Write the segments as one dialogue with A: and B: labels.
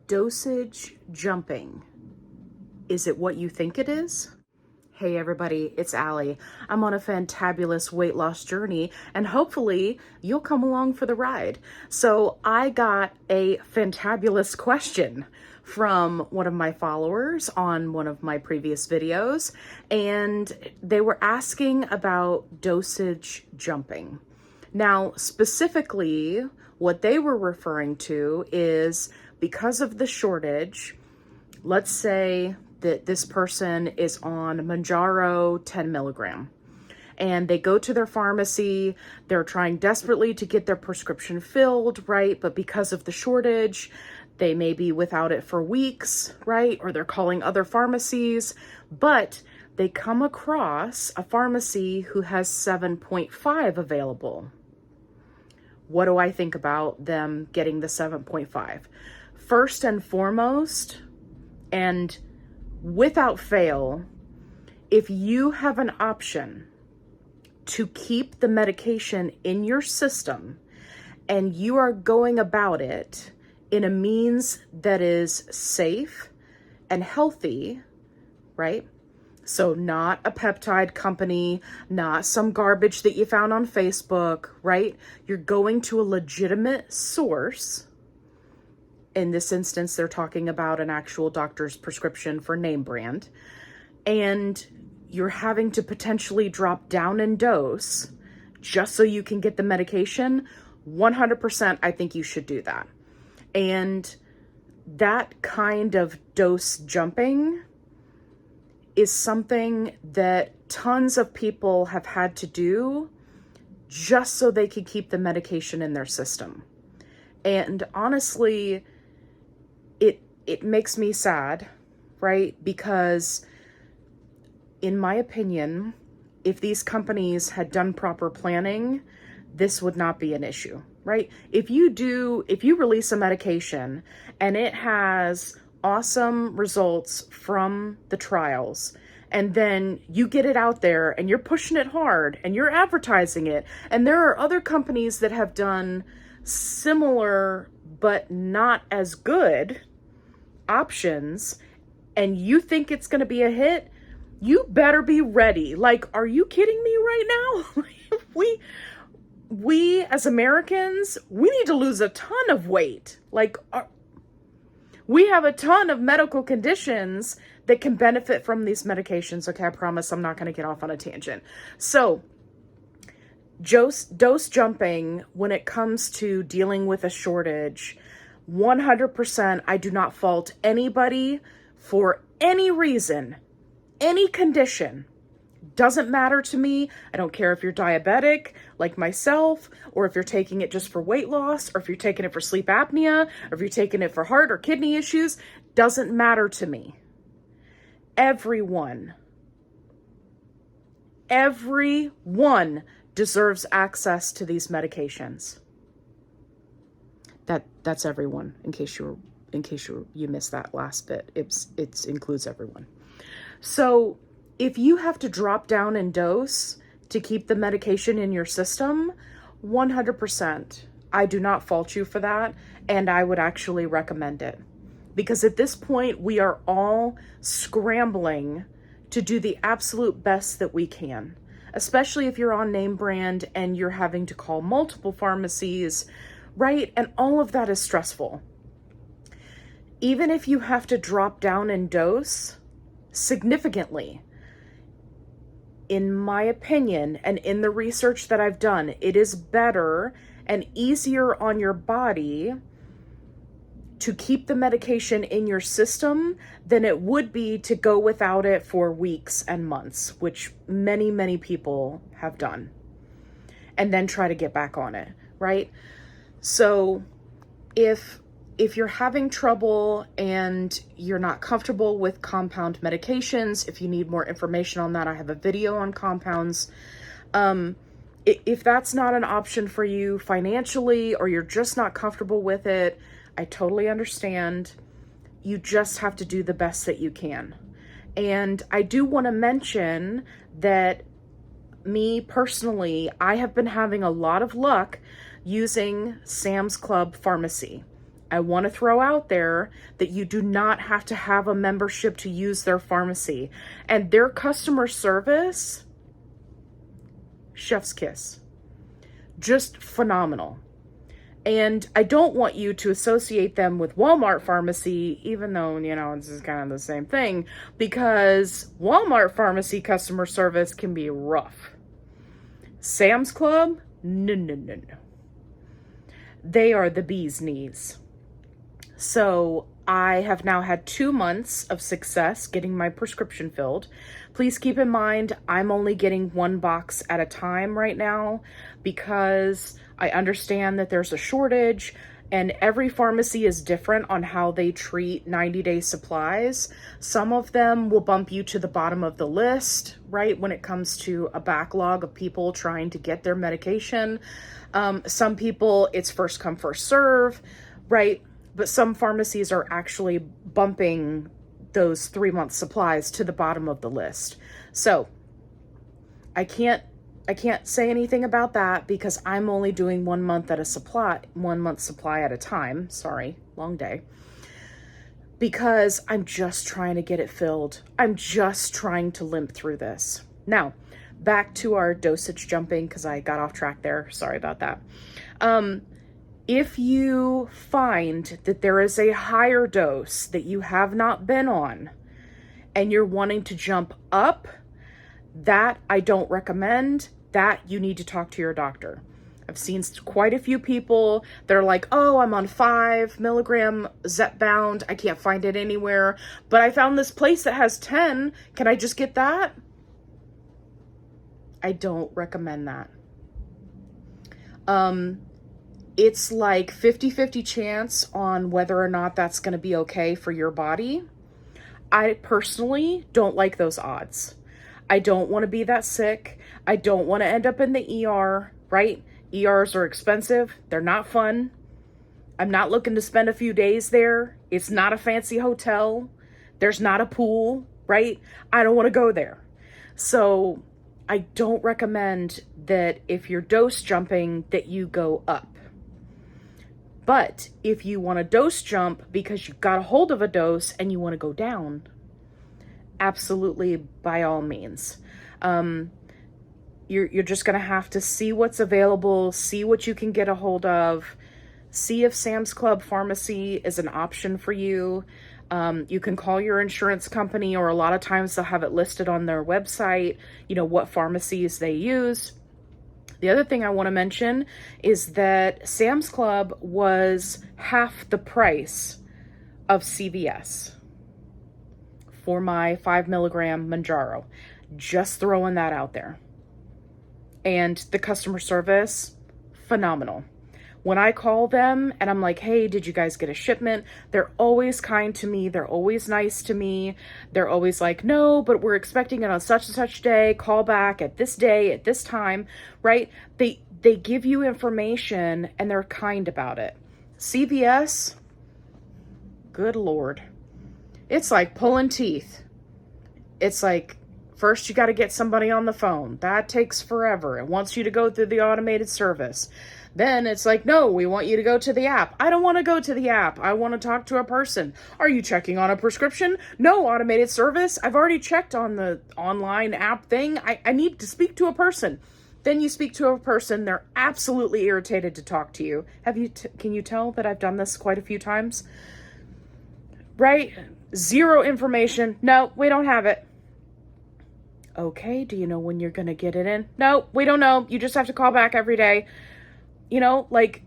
A: Dosage jumping. Is it what you think it is? Hey everybody, it's Allie. I'm on a fantabulous weight loss journey and hopefully you'll come along for the ride. So I got a fantabulous question from one of my followers on one of my previous videos, and they were asking about dosage jumping. Now, specifically, what they were referring to is because of the shortage, let's say that this person is on Mounjaro 10 milligram and they go to their pharmacy, they're trying desperately to get their prescription filled, right? But because of the shortage, they may be without it for weeks, right? Or they're calling other pharmacies, but they come across a pharmacy who has 7.5 available. What do I think about them getting the 7.5? First and foremost, and without fail, if you have an option to keep the medication in your system and you are going about it in a means that is safe and healthy, right? So not a peptide company, not some garbage that you found on Facebook, right? You're going to a legitimate source. In this instance, they're talking about an actual doctor's prescription for name brand. And you're having to potentially drop down in dose just so you can get the medication. 100%, I think you should do that. And that kind of dose jumping is something that tons of people have had to do just so they could keep the medication in their system. And honestly, it makes me sad, right? Because in my opinion, if these companies had done proper planning, this would not be an issue, right? If you release a medication and it has awesome results from the trials, and then you get it out there and you're pushing it hard and you're advertising it, and there are other companies that have done similar but not as good options, and you think it's going to be a hit, you better be ready. Like, are you kidding me right now? we as Americans, we need to lose a ton of weight. Like, we have a ton of medical conditions that can benefit from these medications. Okay, I promise I'm not going to get off on a tangent. So, dose jumping, when it comes to dealing with a shortage, 100%, I do not fault anybody for any reason, any condition. Doesn't matter to me. I don't care if you're diabetic like myself, or if you're taking it just for weight loss, or if you're taking it for sleep apnea, or if you're taking it for heart or kidney issues. Doesn't matter to me. Everyone deserves access to these medications. That's everyone, in case you missed that last bit. It includes everyone. So if you have to drop down in dose to keep the medication in your system, 100%, I do not fault you for that, and I would actually recommend it. Because at this point, we are all scrambling to do the absolute best that we can, especially if you're on name brand and you're having to call multiple pharmacies, right? And all of that is stressful. Even if you have to drop down in dose significantly, in my opinion, and in the research that I've done, it is better and easier on your body to keep the medication in your system than it would be to go without it for weeks and months, which many, many people have done, and then try to get back on it, right? So if you're having trouble and you're not comfortable with compound medications, if you need more information on that, I have a video on compounds. If that's not an option for you financially, or you're just not comfortable with it, I totally understand. You just have to do the best that you can. And I do want to mention that me personally, I have been having a lot of luck using Sam's Club Pharmacy. I want to throw out there that you do not have to have a membership to use their pharmacy. And their customer service, chef's kiss. Just phenomenal. And I don't want you to associate them with Walmart pharmacy, even though, you know, this is kind of the same thing, because Walmart pharmacy customer service can be rough. Sam's Club, no. They are the bee's knees. So I have now had 2 months of success getting my prescription filled. Please keep in mind, I'm only getting 1 box at a time right now because I understand that there's a shortage and every pharmacy is different on how they treat 90-day supplies. Some of them will bump you to the bottom of the list, right, when it comes to a backlog of people trying to get their medication. Some people, it's first come, first serve, right? But some pharmacies are actually bumping those 3-month supplies to the bottom of the list. So I can't say anything about that because I'm only doing 1 month at a supply, 1 month supply at a time. Sorry, long day. Because I'm just trying to get it filled. I'm just trying to limp through this. Now, back to our dosage jumping because I got off track there. Sorry about that. If you find that there is a higher dose that you have not been on and you're wanting to jump up, that I don't recommend. That you need to talk to your doctor. I've seen quite a few people, they're like, oh, I'm on 5 milligram Zepbound. I can't find it anywhere, but I found this place that has 10. Can I just get that? I don't recommend that. It's like 50-50 chance on whether or not that's going to be okay for your body. I personally don't like those odds. I don't want to be that sick. I don't want to end up in the ER, right? ERs are expensive. They're not fun. I'm not looking to spend a few days there. It's not a fancy hotel. There's not a pool, right? I don't want to go there. So I don't recommend that if you're dose jumping that you go up. But if you want to dose jump because you got a hold of a dose and you want to go down, absolutely, by all means. You're just going to have to see what's available, see what you can get a hold of, see if Sam's Club Pharmacy is an option for you. You can call your insurance company, or a lot of times they'll have it listed on their website, you know, what pharmacies they use. The other thing I want to mention is that Sam's Club was half the price of CVS for my 5 milligram Mounjaro. Just throwing that out there. And the customer service, phenomenal. When I call them and I'm like, hey, did you guys get a shipment? They're always kind to me. They're always nice to me. They're always like, no, but we're expecting it on such and such day. Call back at this day, at this time, right? They give you information and they're kind about it. CVS, good Lord. It's like pulling teeth. It's like, first you got to get somebody on the phone. That takes forever. It wants you to go through the automated service. Then it's like, no, we want you to go to the app. I don't want to go to the app. I want to talk to a person. Are you checking on a prescription? No, automated service. I've already checked on the online app thing. I need to speak to a person. Then you speak to a person. They're absolutely irritated to talk to you. Can you tell that I've done this quite a few times? Right? Zero information. No, we don't have it. Okay, do you know when you're going to get it in? No, we don't know. You just have to call back every day. You know, like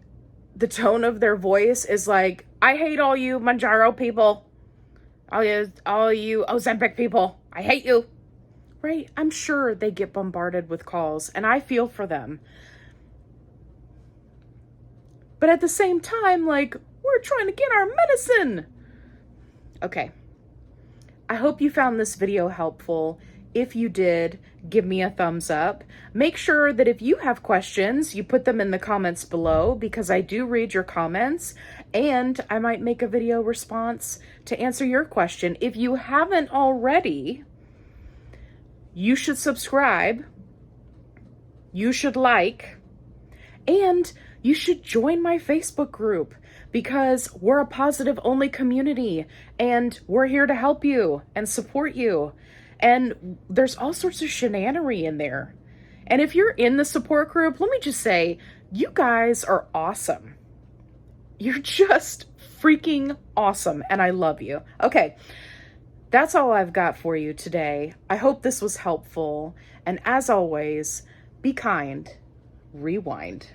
A: the tone of their voice is like, I hate all you Mounjaro people. All you Ozempic people. I hate you. Right? I'm sure they get bombarded with calls and I feel for them. But at the same time, like, we're trying to get our medicine. Okay. I hope you found this video helpful. If you did, give me a thumbs up. Make sure that if you have questions, you put them in the comments below because I do read your comments and I might make a video response to answer your question. If you haven't already, you should subscribe, you should like, and you should join my Facebook group because we're a positive only community and we're here to help you and support you. And there's all sorts of shenanery in there. And if you're in the support group, let me just say, you guys are awesome. You're just freaking awesome, and I love you. Okay, that's all I've got for you today. I hope this was helpful. And as always, be kind, rewind.